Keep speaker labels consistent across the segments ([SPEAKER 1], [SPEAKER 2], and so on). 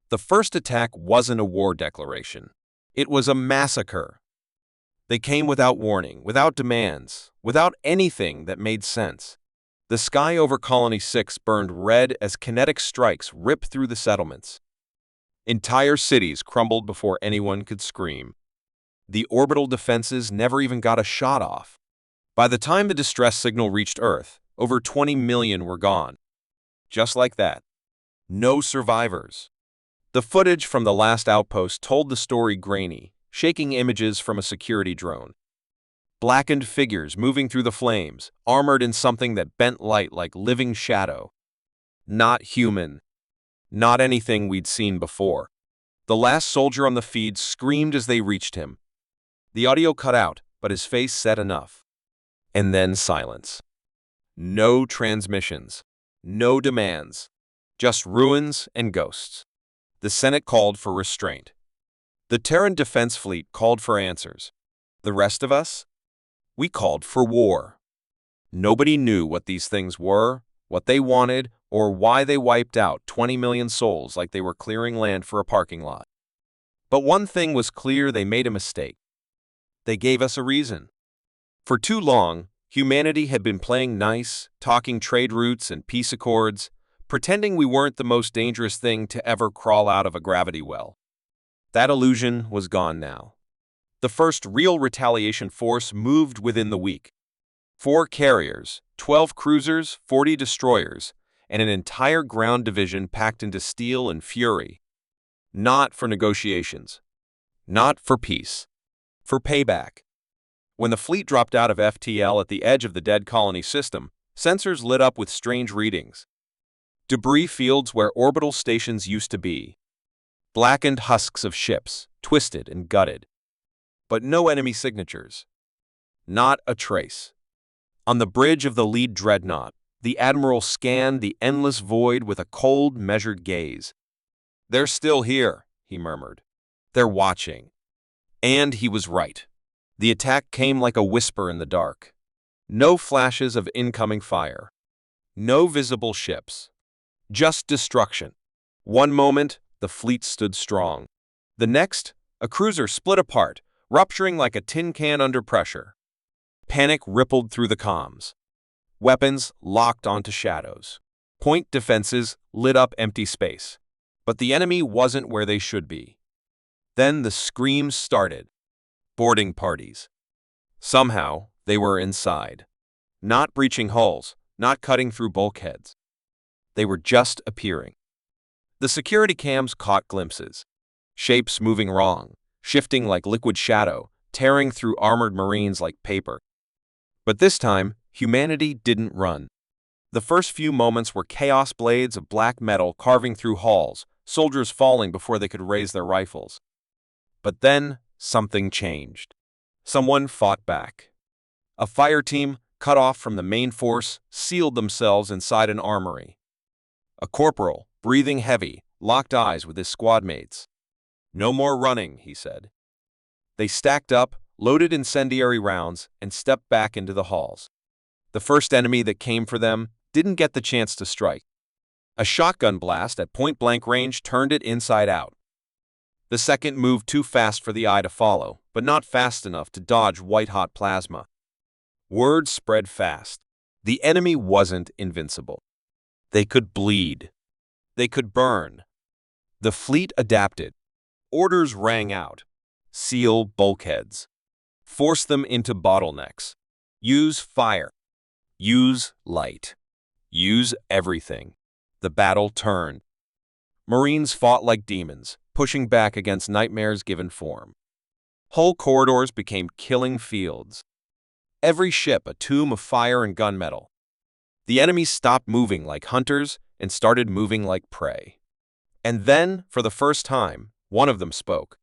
[SPEAKER 1] The first attack wasn't a war declaration. It was a massacre. They came without warning, without demands, without anything that made sense. The sky over Colony 6 burned red as kinetic strikes ripped through the settlements. Entire cities crumbled before anyone could scream. The orbital defenses never even got a shot off. By the time the distress signal reached Earth, over 20 million were gone. Just like that. No survivors. The footage from the last outpost told the story grainy, shaking images from a security drone. Blackened figures moving through the flames, armored in something that bent light like living shadow. Not human. Not anything we'd seen before. The last soldier on the feed screamed as they reached him. The audio cut out, but his face said enough. And then silence. No transmissions. No demands. Just ruins and ghosts. The Senate called for restraint. The Terran Defense Fleet called for answers. The rest of us? We called for war. Nobody knew what these things were, what they wanted, or why they wiped out 20 million souls like they were clearing land for a parking lot. But one thing was clear: they made a mistake. They gave us a reason. For too long, humanity had been playing nice, talking trade routes and peace accords, pretending we weren't the most dangerous thing to ever crawl out of a gravity well. That illusion was gone now. The first real retaliation force moved within the week. 4 carriers, 12 cruisers, 40 destroyers, and an entire ground division packed into steel and fury. Not for negotiations. Not for peace. For payback. When the fleet dropped out of FTL at the edge of the dead colony system, sensors lit up with strange readings. Debris fields where orbital stations used to be. Blackened husks of ships, twisted and gutted. But no enemy signatures. Not a trace. On the bridge of the lead dreadnought, the Admiral scanned the endless void with a cold, measured gaze. "They're still here," he murmured. "They're watching." And he was right. The attack came like a whisper in the dark. No flashes of incoming fire. No visible ships. Just destruction. One moment, the fleet stood strong. The next, a cruiser split apart, rupturing like a tin can under pressure. Panic rippled through the comms. Weapons locked onto shadows. Point defenses lit up empty space. But the enemy wasn't where they should be. Then the screams started. Boarding parties. Somehow, they were inside. Not breaching hulls, not cutting through bulkheads. They were just appearing. The security cams caught glimpses. Shapes moving wrong, shifting like liquid shadow, tearing through armored marines like paper. But this time, humanity didn't run. The first few moments were chaos blades of black metal carving through halls, soldiers falling before they could raise their rifles. But then, something changed. Someone fought back. A fire team, cut off from the main force, sealed themselves inside an armory. A corporal, breathing heavy, locked eyes with his squad mates. "No more running," he said. They stacked up, loaded incendiary rounds, and stepped back into the halls. The first enemy that came for them didn't get the chance to strike. A shotgun blast at point-blank range turned it inside out. The second moved too fast for the eye to follow, but not fast enough to dodge white-hot plasma. Word spread fast. The enemy wasn't invincible. They could bleed. They could burn. The fleet adapted. Orders rang out. Seal bulkheads. Force them into bottlenecks. Use fire. Use light. Use everything. The battle turned. Marines fought like demons, pushing back against nightmares given form. Hull corridors became killing fields. Every ship a tomb of fire and gunmetal. The enemy stopped moving like hunters and started moving like prey. And then, for the first time, one of them spoke.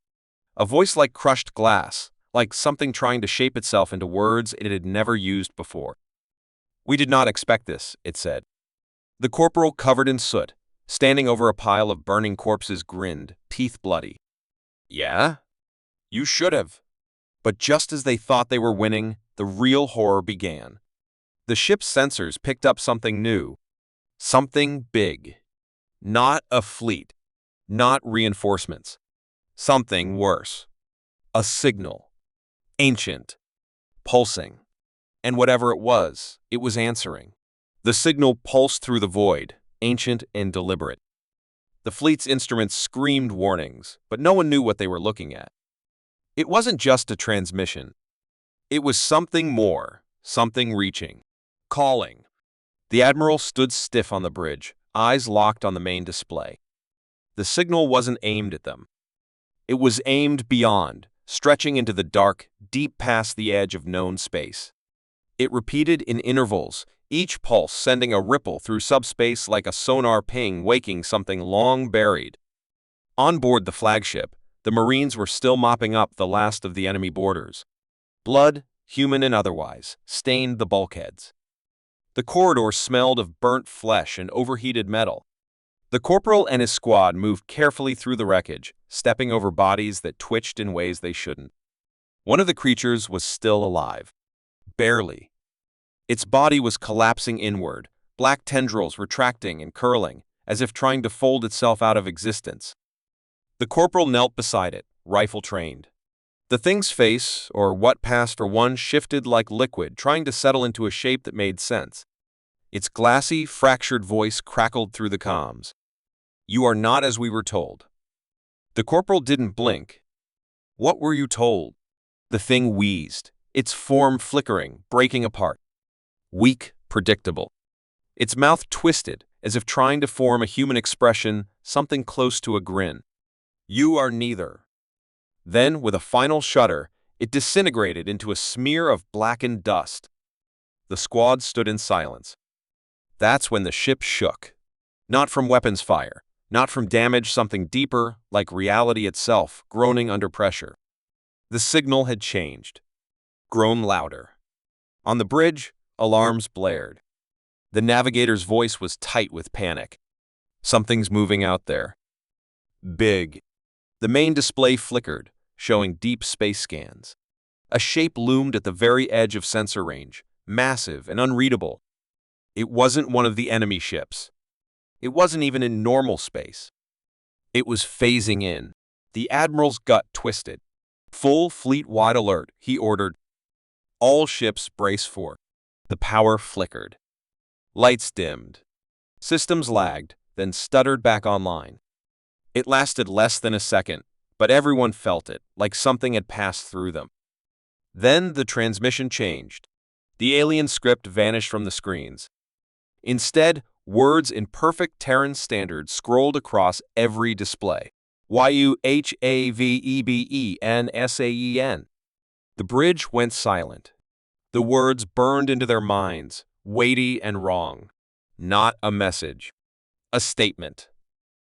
[SPEAKER 1] A voice like crushed glass, like something trying to shape itself into words it had never used before. "We did not expect this," it said. The corporal, covered in soot, standing over a pile of burning corpses, grinned, teeth bloody. "Yeah? You should have." But just as they thought they were winning, the real horror began. The ship's sensors picked up something new. Something big. Not a fleet. Not reinforcements. Something worse. A signal. Ancient. Pulsing. And whatever it was answering. The signal pulsed through the void, ancient and deliberate. The fleet's instruments screamed warnings, but no one knew what they were looking at. It wasn't just a transmission. It was something more, something reaching. Calling. The Admiral stood stiff on the bridge, eyes locked on the main display. The signal wasn't aimed at them. It was aimed beyond, stretching into the dark, deep past the edge of known space. It repeated in intervals, each pulse sending a ripple through subspace like a sonar ping waking something long buried. On board the flagship, the Marines were still mopping up the last of the enemy boarders. Blood, human and otherwise, stained the bulkheads. The corridor smelled of burnt flesh and overheated metal. The corporal and his squad moved carefully through the wreckage, stepping over bodies that twitched in ways they shouldn't. One of the creatures was still alive. Barely. Its body was collapsing inward, black tendrils retracting and curling, as if trying to fold itself out of existence. The corporal knelt beside it, rifle trained. The thing's face, or what passed for one, shifted like liquid, trying to settle into a shape that made sense. Its glassy, fractured voice crackled through the comms. "You are not as we were told." The corporal didn't blink. "What were you told?" The thing wheezed, its form flickering, breaking apart. Weak, predictable. Its mouth twisted, as if trying to form a human expression, something close to a grin. "You are neither." Then, with a final shudder, it disintegrated into a smear of blackened dust. The squad stood in silence. That's when the ship shook. Not from weapons fire, not from damage, something deeper, like reality itself, groaning under pressure. The signal had changed. Grown louder. On the bridge, alarms blared. The navigator's voice was tight with panic. "Something's moving out there." Big. The main display flickered, showing deep space scans. A shape loomed at the very edge of sensor range, massive and unreadable. It wasn't one of the enemy ships. It wasn't even in normal space. It was phasing in. The Admiral's gut twisted. "Full fleet-wide alert," he ordered. "All ships brace for." The power flickered. Lights dimmed. Systems lagged, then stuttered back online. It lasted less than a second, but everyone felt it, like something had passed through them. Then the transmission changed. The alien script vanished from the screens. Instead, words in perfect Terran standard scrolled across every display. "YUHAVEBENSAEN." The bridge went silent. The words burned into their minds, weighty and wrong. Not a message. A statement.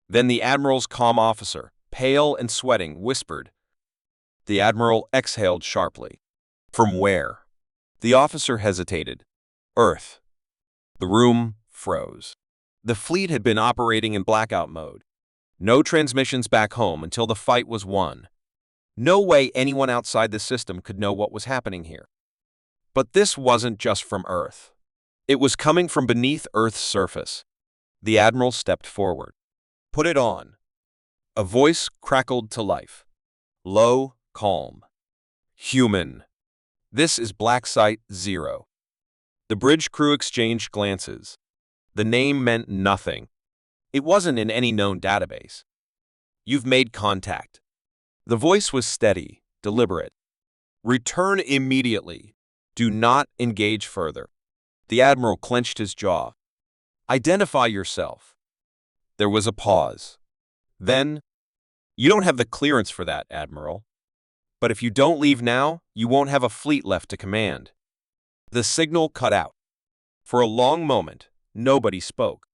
[SPEAKER 1] Then the Admiral's calm officer, pale and sweating, whispered. The Admiral exhaled sharply. "From where?" The officer hesitated. "Earth." The room froze. The fleet had been operating in blackout mode. No transmissions back home until the fight was won. No way anyone outside the system could know what was happening here. But this wasn't just from Earth. It was coming from beneath Earth's surface. The Admiral stepped forward. "Put it on." A voice crackled to life. Low, calm. "Human. This is Black Site 0. The bridge crew exchanged glances. The name meant nothing. It wasn't in any known database. "You've made contact." The voice was steady, deliberate. "Return immediately. Do not engage further." The Admiral clenched his jaw. "Identify yourself." There was a pause. Then, "You don't have the clearance for that, Admiral. But if you don't leave now, you won't have a fleet left to command." The signal cut out. For a long moment, nobody spoke.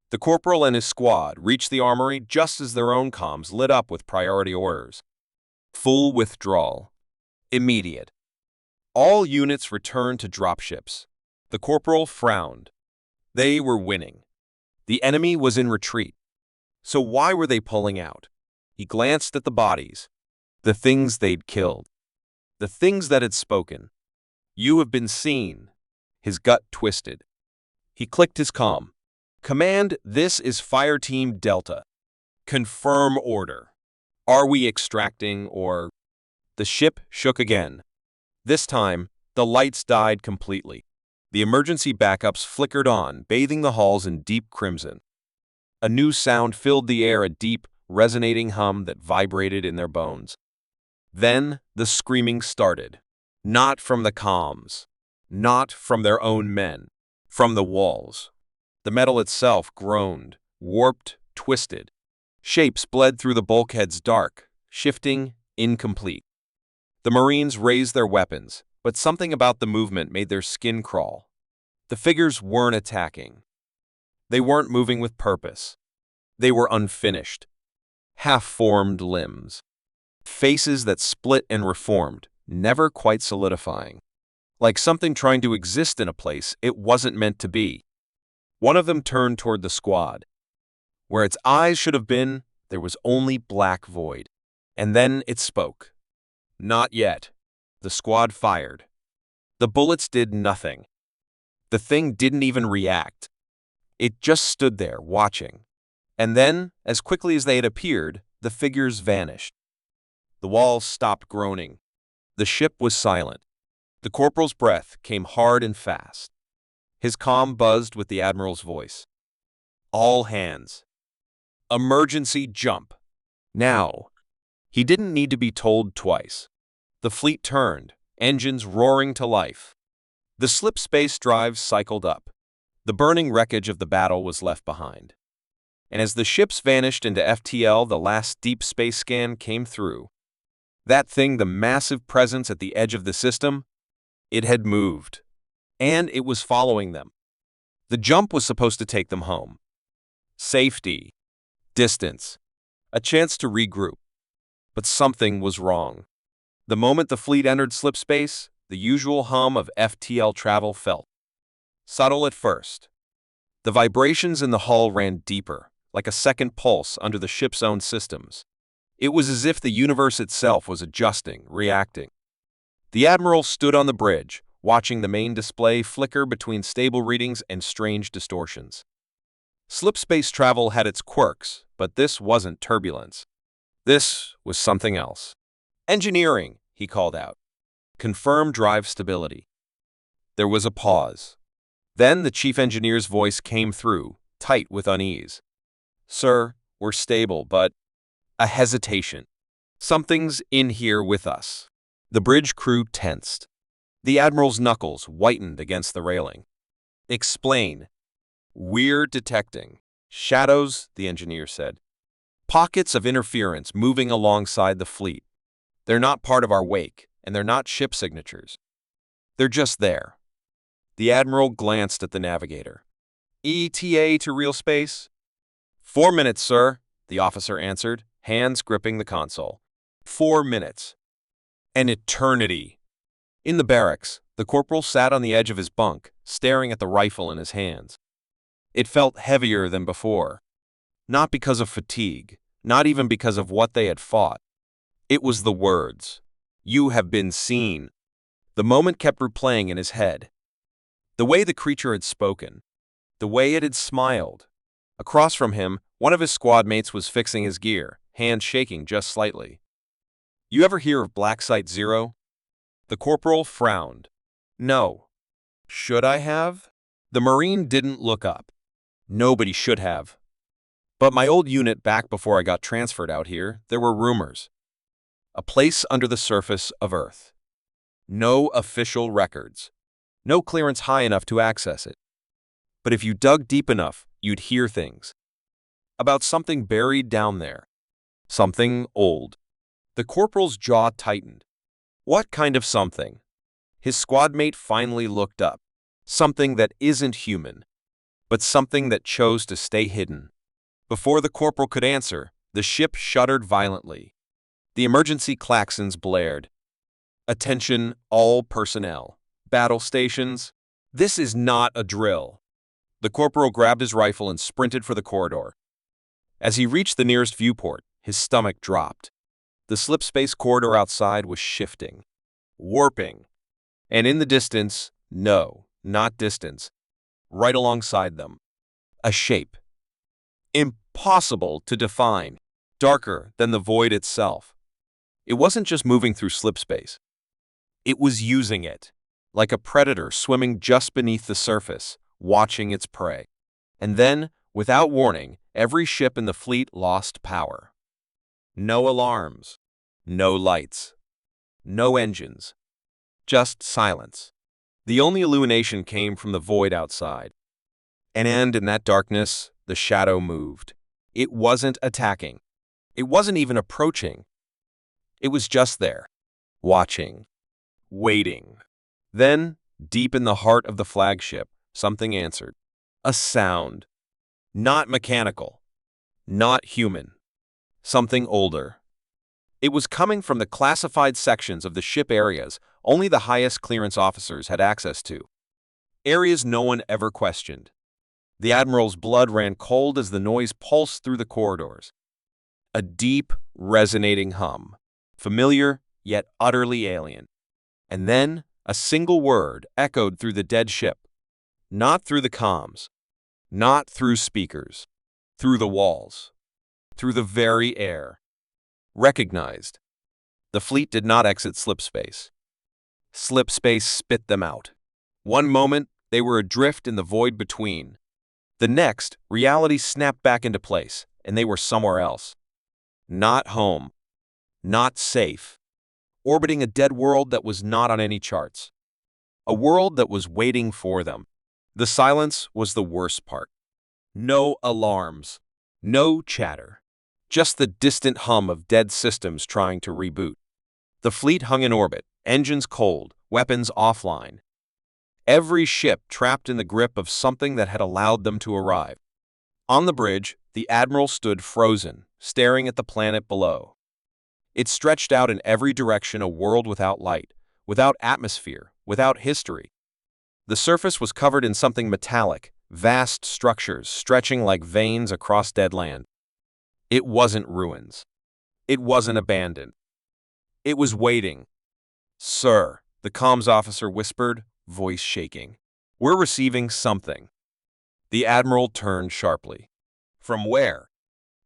[SPEAKER 1] The corporal and his squad reached the armory just as their own comms lit up with priority orders. Full withdrawal. Immediate. All units returned to dropships. The corporal frowned. They were winning. The enemy was in retreat. So why were they pulling out? He glanced at the bodies. The things they'd killed. The things that had spoken. "You have been seen." His gut twisted. He clicked his comm. "Command, this is Fire Team Delta. Confirm order. Are we extracting or... The ship shook again. This time, the lights died completely. The emergency backups flickered on, bathing the halls in deep crimson. A new sound filled the air, a deep, resonating hum that vibrated in their bones. Then the screaming started. Not from the comms. Not from their own men. From the walls. The metal itself groaned, warped, twisted. Shapes bled through the bulkheads, dark, shifting, incomplete. The Marines raised their weapons, but something about the movement made their skin crawl. The figures weren't attacking. They weren't moving with purpose. They were unfinished. Half-formed limbs. Faces that split and reformed, never quite solidifying. Like something trying to exist in a place it wasn't meant to be. One of them turned toward the squad. Where its eyes should have been, there was only black void. And then it spoke. Not yet. The squad fired. The bullets did nothing. The thing didn't even react. It just stood there, watching. And then, as quickly as they had appeared, the figures vanished. The walls stopped groaning. The ship was silent. The corporal's breath came hard and fast. His comm buzzed with the admiral's voice. All hands. Emergency jump. Now. He didn't need to be told twice. The fleet turned, engines roaring to life. The slip space drives cycled up. The burning wreckage of the battle was left behind. And as the ships vanished into FTL, the last deep space scan came through. That thing, the massive presence at the edge of the system, it had moved. And it was following them. The jump was supposed to take them home. Safety. Distance. A chance to regroup. But something was wrong. The moment the fleet entered slip space, the usual hum of FTL travel felt. Subtle at first. The vibrations in the hull ran deeper, like a second pulse under the ship's own systems. It was as if the universe itself was adjusting, reacting. The admiral stood on the bridge, watching the main display flicker between stable readings and strange distortions. Slip space travel had its quirks, but this wasn't turbulence. This was something else. Engineering, he called out. Confirm drive stability. There was a pause. Then the chief engineer's voice came through, tight with unease. Sir, we're stable, but... A hesitation. Something's in here with us. The bridge crew tensed. The admiral's knuckles whitened against the railing. Explain. We're detecting. Shadows, the engineer said. Pockets of interference moving alongside the fleet. They're not part of our wake, and they're not ship signatures. They're just there. The admiral glanced at the navigator. ETA to real space? 4 minutes, sir, the officer answered, hands gripping the console. 4 minutes. An eternity. In the barracks, the corporal sat on the edge of his bunk, staring at the rifle in his hands. It felt heavier than before. Not because of fatigue, not even because of what they had fought. It was the words. You have been seen. The moment kept replaying in his head. The way the creature had spoken. The way it had smiled. Across from him, one of his squad mates was fixing his gear, hands shaking just slightly. You ever hear of Black Site Zero? The corporal frowned. No. Should I have? The Marine didn't look up. Nobody should have. But my old unit back before I got transferred out here, there were rumors. A place under the surface of Earth. No official records. No clearance high enough to access it. But if you dug deep enough, you'd hear things. About something buried down there. Something old. The corporal's jaw tightened. What kind of something? His squad mate finally looked up. Something that isn't human. But something that chose to stay hidden. Before the corporal could answer, the ship shuddered violently. The emergency klaxons blared. Attention, all personnel. Battle stations. This is not a drill. The corporal grabbed his rifle and sprinted for the corridor. As he reached the nearest viewport, his stomach dropped. The slip space corridor outside was shifting. Warping. And in the distance, no, not distance. Right alongside them. A shape. impossible to define, darker than the void itself. It wasn't just moving through slip space. It was using it, like a predator swimming just beneath the surface, watching its prey. And then, without warning, every ship in the fleet lost power. No alarms, no lights, no engines, just silence. The only illumination came from the void outside. And in that darkness, the shadow moved. It wasn't attacking. It wasn't even approaching. It was just there, watching, waiting. Then, deep in the heart of the flagship, something answered. A sound. Not mechanical. Not human. Something older. It was coming from the classified sections of the ship areas only the highest clearance officers had access to. Areas no one ever questioned. The Admiral's blood ran cold as the noise pulsed through the corridors. A deep, resonating hum. Familiar, yet utterly alien. And then, a single word echoed through the dead ship. Not through the comms. Not through speakers. Through the walls. Through the very air. Recognized. The fleet did not exit slip space. Slip space spit them out. One moment, they were adrift in the void between. The next, reality snapped back into place, and they were somewhere else. Not home. Not safe. Orbiting a dead world that was not on any charts. A world that was waiting for them. The silence was the worst part. No alarms. No chatter. Just the distant hum of dead systems trying to reboot. The fleet hung in orbit, engines cold, weapons offline. Every ship trapped in the grip of something that had allowed them to arrive. On the bridge, the Admiral stood frozen, staring at the planet below. It stretched out in every direction, a world without light, without atmosphere, without history. The surface was covered in something metallic, vast structures stretching like veins across dead land. It wasn't ruins. It wasn't abandoned. It was waiting. "Sir," the comms officer whispered, voice shaking. "We're receiving something." The Admiral turned sharply. "From where?"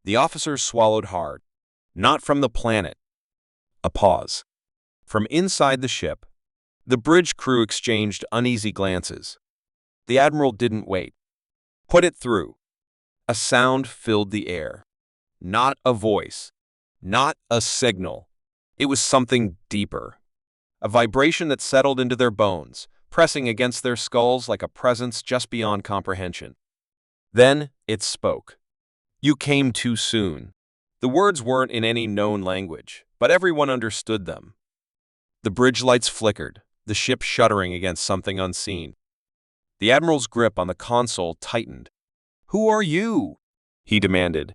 [SPEAKER 1] The officer swallowed hard. "Not from the planet." A pause. From inside the ship. The bridge crew exchanged uneasy glances. The Admiral didn't wait. "Put it through." A sound filled the air. Not a voice. Not a signal. It was something deeper. A vibration that settled into their bones, pressing against their skulls like a presence just beyond comprehension. Then it spoke. "You came too soon." The words weren't in any known language, but everyone understood them. The bridge lights flickered, the ship shuddering against something unseen. The Admiral's grip on the console tightened. "Who are you?" he demanded.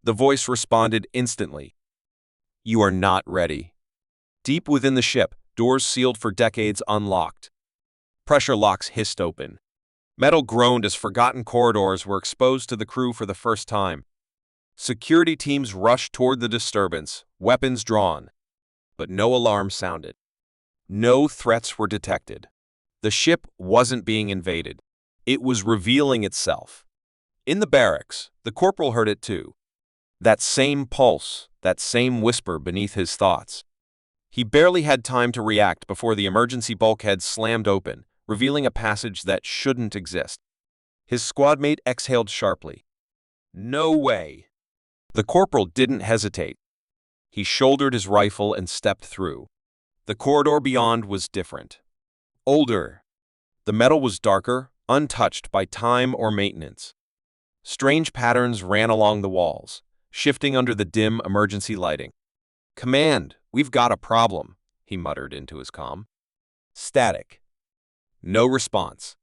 [SPEAKER 1] The voice responded instantly. "You are not ready." Deep within the ship, doors sealed for decades unlocked. Pressure locks hissed open. Metal groaned as forgotten corridors were exposed to the crew for the first time. Security teams rushed toward the disturbance, weapons drawn. But no alarm sounded. No threats were detected. The ship wasn't being invaded. It was revealing itself. In the barracks, the corporal heard it too. That same pulse, that same whisper beneath his thoughts. He barely had time to react before the emergency bulkhead slammed open, revealing a passage that shouldn't exist. His squadmate exhaled sharply. "No way." The corporal didn't hesitate. He shouldered his rifle and stepped through. The corridor beyond was different. Older. The metal was darker, untouched by time or maintenance. Strange patterns ran along the walls, shifting under the dim emergency lighting. "Command, we've got a problem," he muttered into his comm. Static. No response.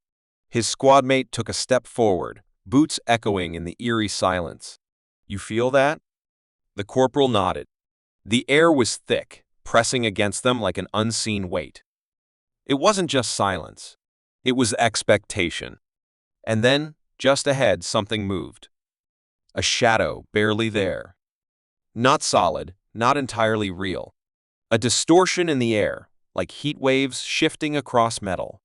[SPEAKER 1] His squadmate took a step forward, boots echoing in the eerie silence. "You feel that?" The corporal nodded. The air was thick, pressing against them like an unseen weight. It wasn't just silence. It was expectation. And then, just ahead, something moved. A shadow barely there. Not solid, not entirely real. A distortion in the air, like heat waves shifting across metal.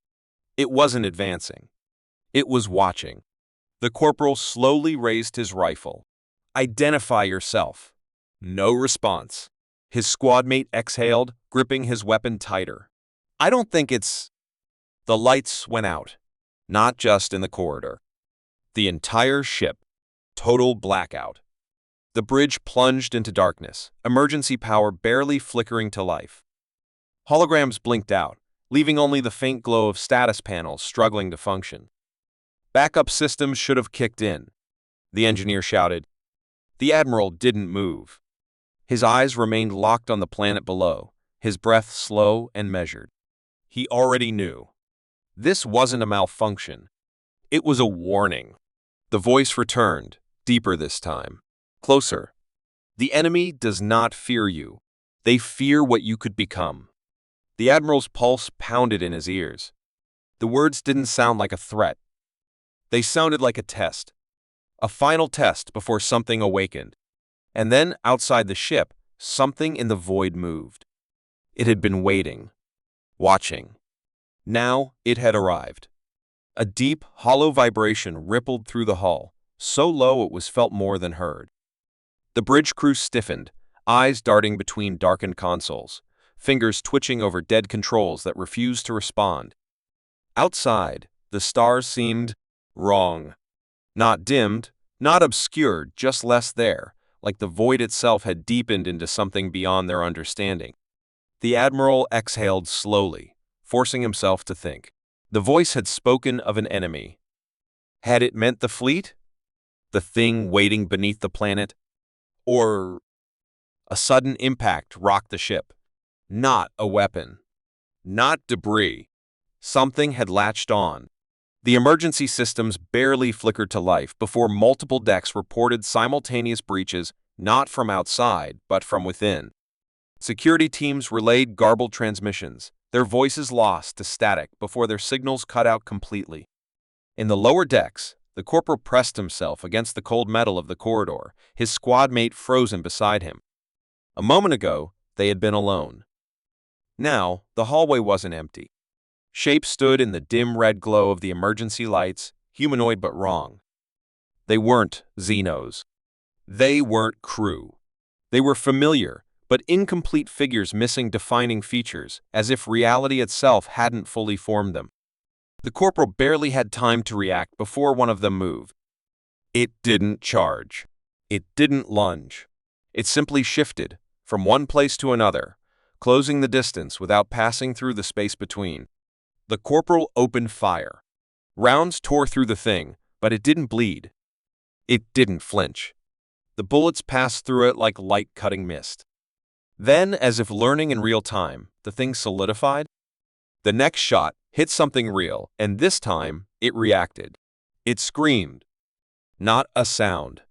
[SPEAKER 1] It wasn't advancing. It was watching. The corporal slowly raised his rifle. Identify yourself. No response. His squad mate exhaled, gripping his weapon tighter. I don't think it's... The lights went out. Not just in the corridor. The entire ship. Total blackout. The bridge plunged into darkness, emergency power barely flickering to life. Holograms blinked out, leaving only the faint glow of status panels struggling to function. Backup systems should have kicked in, the engineer shouted. The Admiral didn't move. His eyes remained locked on the planet below, his breath slow and measured. He already knew. This wasn't a malfunction. It was a warning. The voice returned, deeper this time. Closer. The enemy does not fear you. They fear what you could become. The Admiral's pulse pounded in his ears. The words didn't sound like a threat. They sounded like a test. A final test before something awakened. And then, outside the ship, something in the void moved. It had been waiting. Watching. Now, it had arrived. A deep, hollow vibration rippled through the hull, so low it was felt more than heard. The bridge crew stiffened, eyes darting between darkened consoles, fingers twitching over dead controls that refused to respond. Outside, the stars seemed wrong. Not dimmed, not obscured, just less there, like the void itself had deepened into something beyond their understanding. The Admiral exhaled slowly, forcing himself to think. The voice had spoken of an enemy. Had it meant the fleet? The thing waiting beneath the planet? Or... A sudden impact rocked the ship. Not a weapon. Not debris. Something had latched on. The emergency systems barely flickered to life before multiple decks reported simultaneous breaches, not from outside, but from within. Security teams relayed garbled transmissions, their voices lost to static before their signals cut out completely. In the lower decks, the corporal pressed himself against the cold metal of the corridor, his squad mate frozen beside him. A moment ago, they had been alone. Now, the hallway wasn't empty. Shapes stood in the dim red glow of the emergency lights, humanoid but wrong. They weren't Xenos. They weren't crew. They were familiar, but incomplete figures missing defining features, as if reality itself hadn't fully formed them. The corporal barely had time to react before one of them moved. It didn't charge. It didn't lunge. It simply shifted, from one place to another, closing the distance without passing through the space between. The corporal opened fire. Rounds tore through the thing, but it didn't bleed. It didn't flinch. The bullets passed through it like light-cutting mist. Then, as if learning in real time, the thing solidified. The next shot hit something real, and this time, it reacted. It screamed. Not a sound.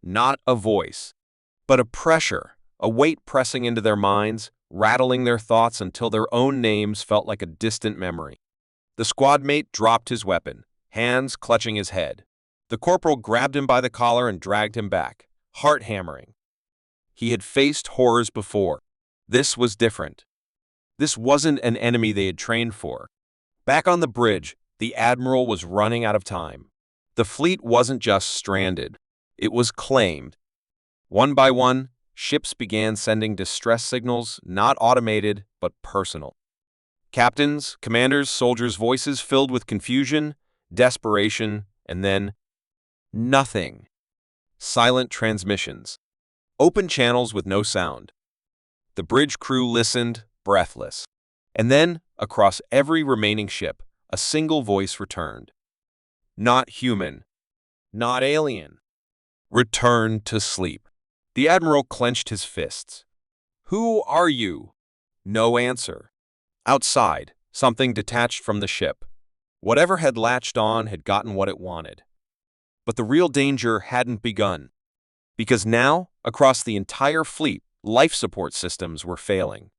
[SPEAKER 1] Not a voice. But a pressure, a weight pressing into their minds, rattling their thoughts until their own names felt like a distant memory. The squad mate dropped his weapon, hands clutching his head. The corporal grabbed him by the collar and dragged him back, heart hammering. He had faced horrors before. This was different. This wasn't an enemy they had trained for. Back on the bridge, the Admiral was running out of time. The fleet wasn't just stranded. It was claimed. One by one, ships began sending distress signals, not automated, but personal. Captains, commanders, soldiers' voices filled with confusion, desperation, and then nothing. Silent transmissions. Open channels with no sound. The bridge crew listened, breathless. And then, across every remaining ship, a single voice returned. Not human. Not alien. Return to sleep. The Admiral clenched his fists. Who are you? No answer. Outside, something detached from the ship. Whatever had latched on had gotten what it wanted. But the real danger hadn't begun. Because now, across the entire fleet, life support systems were failing.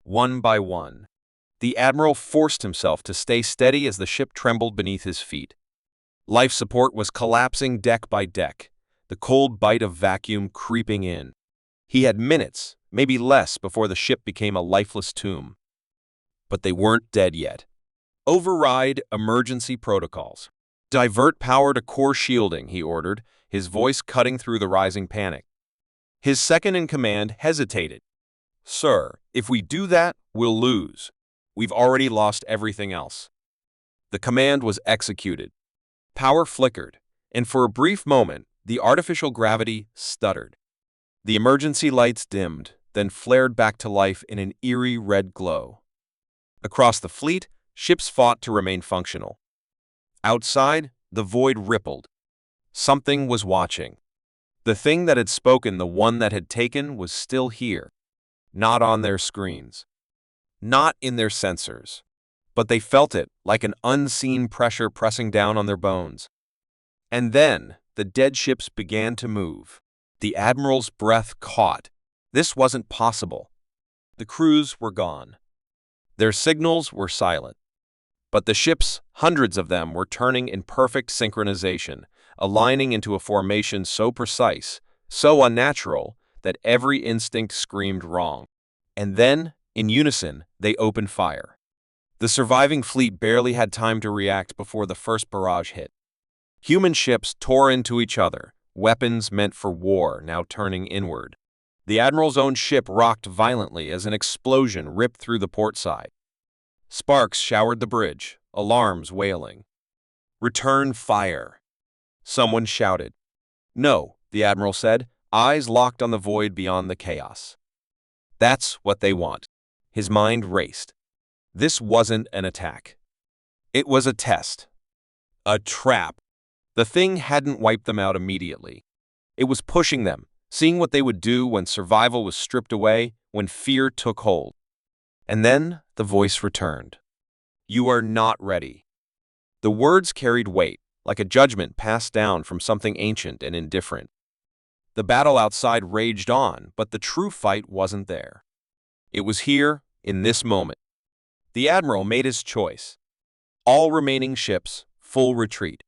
[SPEAKER 1] One by one. The Admiral forced himself to stay steady as the ship trembled beneath his feet. Life support was collapsing deck by deck, the cold bite of vacuum creeping in. He had minutes, maybe less, before the ship became a lifeless tomb. But they weren't dead yet. Override emergency protocols. Divert power to core shielding, he ordered, his voice cutting through the rising panic. His second-in-command hesitated. Sir, if we do that, we'll lose. We've already lost everything else. The command was executed. Power flickered, and for a brief moment, the artificial gravity stuttered. The emergency lights dimmed, then flared back to life in an eerie red glow. Across the fleet, ships fought to remain functional. Outside, the void rippled. Something was watching. The thing that had spoken, the one that had taken, was still here. Not on their screens. Not in their sensors. But they felt it, like an unseen pressure pressing down on their bones. And then, the dead ships began to move. The Admiral's breath caught. This wasn't possible. The crews were gone. Their signals were silent. But the ships, hundreds of them, were turning in perfect synchronization, aligning into a formation so precise, so unnatural, that every instinct screamed wrong. And then, in unison, they opened fire. The surviving fleet barely had time to react before the first barrage hit. Human ships tore into each other, weapons meant for war now turning inward. The Admiral's own ship rocked violently as an explosion ripped through the port side. Sparks showered the bridge, alarms wailing. "Return fire!" Someone shouted. "No," the Admiral said, eyes locked on the void beyond the chaos. "That's what they want." His mind raced. This wasn't an attack. It was a test. A trap. The thing hadn't wiped them out immediately. It was pushing them, seeing what they would do when survival was stripped away, when fear took hold. And then the voice returned. "You are not ready." The words carried weight, like a judgment passed down from something ancient and indifferent. The battle outside raged on, but the true fight wasn't there. It was here, in this moment. The Admiral made his choice. All remaining ships, full retreat.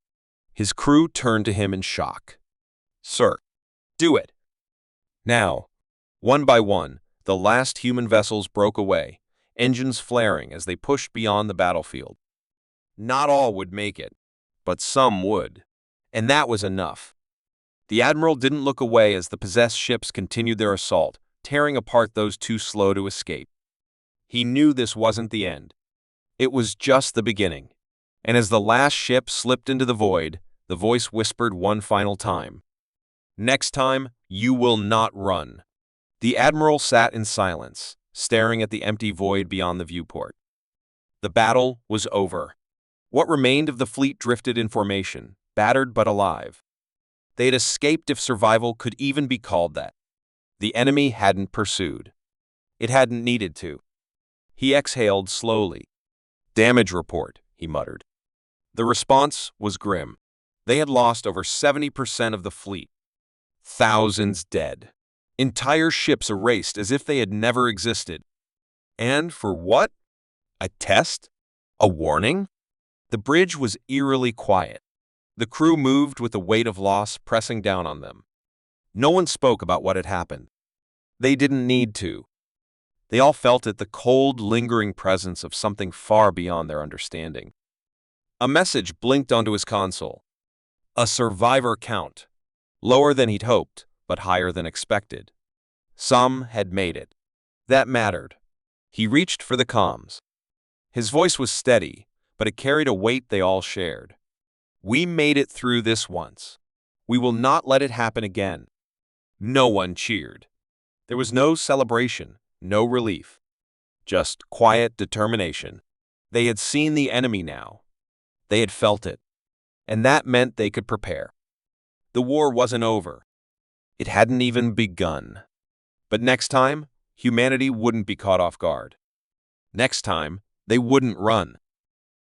[SPEAKER 1] His crew turned to him in shock. "Sir, do it." Now, one by one, the last human vessels broke away, engines flaring as they pushed beyond the battlefield. Not all would make it, but some would. And that was enough. The Admiral didn't look away as the possessed ships continued their assault, tearing apart those too slow to escape. He knew this wasn't the end. It was just the beginning. And as the last ship slipped into the void, the voice whispered one final time. "Next time, you will not run." The Admiral sat in silence, staring at the empty void beyond the viewport. The battle was over. What remained of the fleet drifted in formation, battered but alive. They had escaped if survival could even be called that. The enemy hadn't pursued. It hadn't needed to. He exhaled slowly. "Damage report," he muttered. The response was grim. They had lost over 70% of the fleet. Thousands dead. Entire ships erased as if they had never existed. And for what? A test? A warning? The bridge was eerily quiet. The crew moved with the weight of loss pressing down on them. No one spoke about what had happened. They didn't need to. They all felt it, the cold, lingering presence of something far beyond their understanding. A message blinked onto his console. A survivor count. Lower than he'd hoped, but higher than expected. Some had made it. That mattered. He reached for the comms. His voice was steady, but it carried a weight they all shared. "We made it through this once. We will not let it happen again." No one cheered. There was no celebration, no relief. Just quiet determination. They had seen the enemy now. They had felt it. And that meant they could prepare. The war wasn't over. It hadn't even begun. But next time, humanity wouldn't be caught off guard. Next time, they wouldn't run.